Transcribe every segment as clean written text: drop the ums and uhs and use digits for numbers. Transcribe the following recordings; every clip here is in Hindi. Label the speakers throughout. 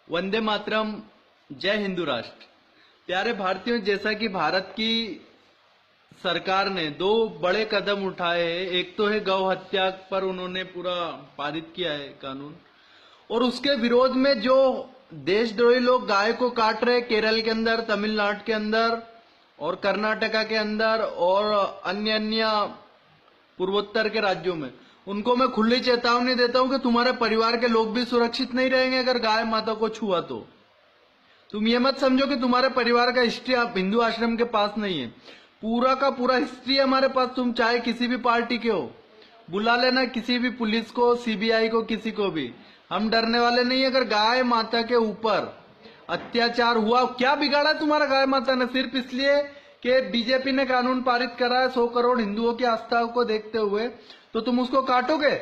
Speaker 1: वंदे मातरम। जय हिंदू राष्ट्र। प्यारे भारतीयों, जैसा कि भारत की सरकार ने दो बड़े कदम उठाए हैं। एक तो है गौ हत्या पर उन्होंने पूरा पारित किया है कानून, और उसके विरोध में जो देशद्रोही लोग गाय को काट रहे, केरल के अंदर, तमिलनाडु के अंदर और कर्नाटका के अंदर और अन्य अन्य पूर्वोत्तर के राज्यों में, उनको मैं खुली चेतावनी देता हूं कि तुम्हारे परिवार के लोग भी सुरक्षित नहीं रहेंगे अगर गाय माता को छुआ तो। तुम ये मत समझो कि तुम्हारे परिवार का हिस्ट्री हिंदू आश्रम के पास नहीं है। पूरा का पूरा हिस्ट्री है हमारे पास। तुम चाहे किसी भी पार्टी के हो, बुला लेना किसी भी पुलिस को, सीबीआई को, किसी को भी। हम डरने वाले नहीं। अगर गाय माता के ऊपर अत्याचार हुआ, क्या बिगाड़ा तुम्हारा गाय माता ने? सिर्फ इसलिए कि बीजेपी ने कानून पारित करा है 100 करोड़ हिंदुओं की आस्था को देखते हुए, तो तुम उसको काटोगे?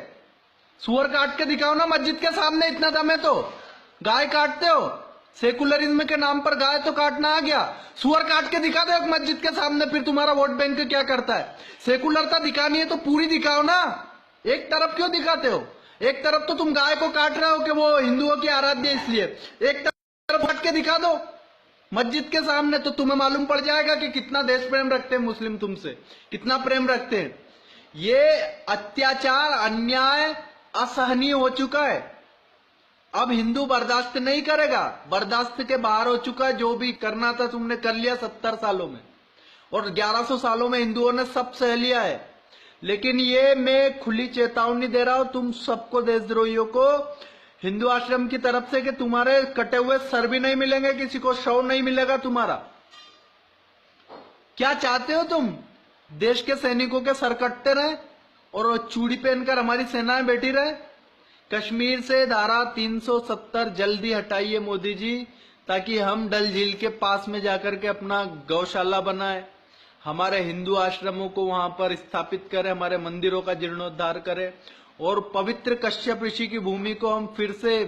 Speaker 1: सुअर काट के दिखाओ ना मस्जिद के सामने, इतना दम है तो। गाय काटते हो, सेकुलरिज्म के नाम पर गाय तो काटना आ गया, सुअर काट के दिखा दो एक मस्जिद के सामने, फिर तुम्हारा वोट बैंक क्या करता है? सेकुलरता दिखानी है तो पूरी दिखाओ ना, एक तरफ क्यों दिखाते हो? एक तरफ तो तुम गाय को काट रहे हो कि वो हिंदुओं की आराध्य इसलिए, एक तरफ काट के दिखा दो मस्जिद के सामने, तो तुम्हें मालूम पड़ जाएगा कि कितना देश प्रेम रखते हैं मुस्लिम, तुमसे कितना प्रेम रखते हैं। ये अत्याचार, अन्याय असहनीय हो चुका है। अब हिंदू बर्दाश्त नहीं करेगा, बर्दाश्त के बाहर हो चुका है। जो भी करना था तुमने कर लिया 70 सालों में, और 1100 सालों में हिंदुओं ने सब सह लिया है। लेकिन ये मैं खुली चेतावनी दे रहा हूं तुम सबको, देशद्रोहियों को, हिंदू आश्रम की तरफ से, कि तुम्हारे कटे हुए सर भी नहीं मिलेंगे, किसी को शव नहीं मिलेगा तुम्हारा। क्या चाहते हो तुम? देश के सैनिकों के सर कटते रहे और चूड़ी पहनकर हमारी सेनाएं बैठी रहे? कश्मीर से धारा 370 जल्दी हटाइए मोदी जी, ताकि हम डल झील के पास में जाकर के अपना गौशाला बनाए, हमारे हिंदू आश्रमों को वहां पर स्थापित करें, हमारे मंदिरों का जीर्णोद्धार करें, और पवित्र कश्यप ऋषि की भूमि को हम फिर से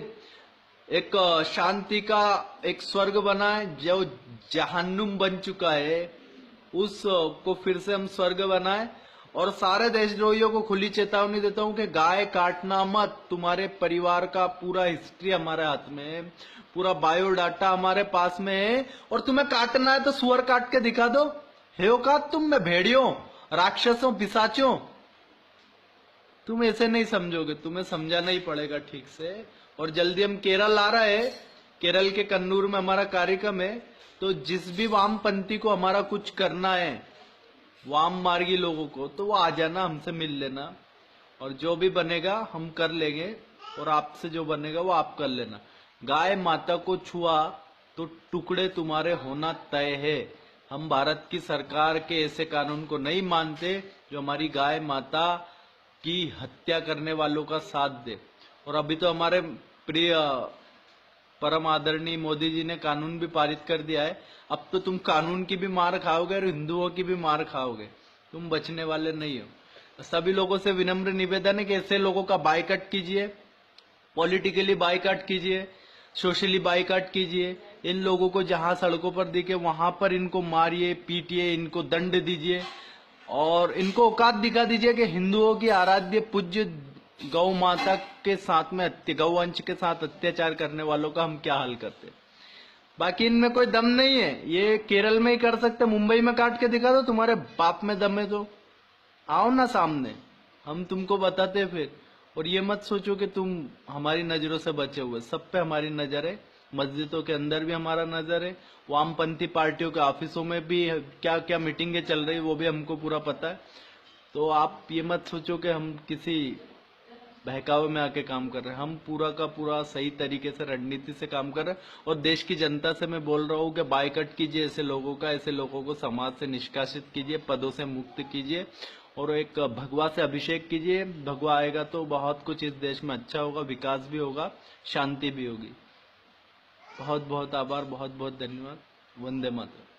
Speaker 1: एक शांति का एक स्वर्ग बनाए। जो जहन्नुम बन चुका है उस को फिर से हम स्वर्ग बनाए। और सारे देशद्रोहियों को खुली चेतावनी देता हूं कि गाय काटना मत। तुम्हारे परिवार का पूरा हिस्ट्री हमारे हाथ में है, पूरा बायोडाटा हमारे पास में है, और तुम्हें काटना है तो सुअर काट के दिखा दो। हे औकात तुम में, भेड़ियों, राक्षसों, पिशाचों। तुम ऐसे नहीं समझोगे, तुम्हें समझाना ही पड़ेगा ठीक से। और जल्दी हम केरल आ रहे हैं, केरल के कन्नूर में हमारा कार्यक्रम है, तो जिस भी वामपंथी को हमारा कुछ करना है, वाम मार्गी लोगों को, तो वो आ जाना, हमसे मिल लेना, और जो भी बनेगा हम कर लेंगे, और आपसे जो बनेगा वो आप कर लेना। गाय माता को छुआ तो टुकड़े तुम्हारे होना तय है। हम भारत की सरकार के ऐसे कानून को नहीं मानते जो हमारी गाय माता की हत्या करने वालों का साथ दे। और अभी तो हमारे प्रिय परम आदरणीय मोदी जी ने कानून भी पारित कर दिया है। अब तो तुम कानून की भी मार खाओगे और हिंदुओं की भी मार खाओगे, तुम बचने वाले नहीं हो। सभी लोगों से विनम्र निवेदन है कि ऐसे लोगों का बाइकआउट कीजिए, पॉलिटिकली बाइकआउट कीजिए, सोशली बाइकआउट कीजिए। इन लोगों को जहां सड़कों पर दिखे वहां पर इनको मारिए, पीटिए, इनको दंड दीजिए, और इनको औकात दिखा दीजिए कि हिंदुओं की आराध्य पूज्य गौ माता के साथ में, गौवंश के साथ अत्याचार करने वालों का हम क्या हाल करते। बाकी इनमें कोई दम नहीं है। ये केरल में ही कर सकते, मुंबई में काट के दिखा दो। तुम्हारे बाप में दम है तो आओ ना सामने, हम तुमको बताते फिर। और ये मत सोचो कि तुम हमारी नजरों से बचे हुए, सब पे हमारी नजर है। मस्जिदों के अंदर भी हमारा नजर है, वामपंथी पार्टियों के ऑफिसों में भी क्या क्या मीटिंगें चल रही है वो भी हमको पूरा पता है। तो आप ये मत सोचो कि हम किसी बहकावे में आके काम कर रहे हैं। हम पूरा का पूरा सही तरीके से रणनीति से काम कर रहे हैं। और देश की जनता से मैं बोल रहा हूँ कि बाइकआउट कीजिए ऐसे लोगों का, ऐसे लोगों को समाज से निष्कासित कीजिए, पदों से मुक्त कीजिए, और एक भगवा से अभिषेक कीजिए। भगवा आएगा तो बहुत कुछ इस देश में अच्छा होगा, विकास भी होगा, शांति भी होगी। बहुत बहुत आभार, बहुत बहुत धन्यवाद। वंदे मातरम।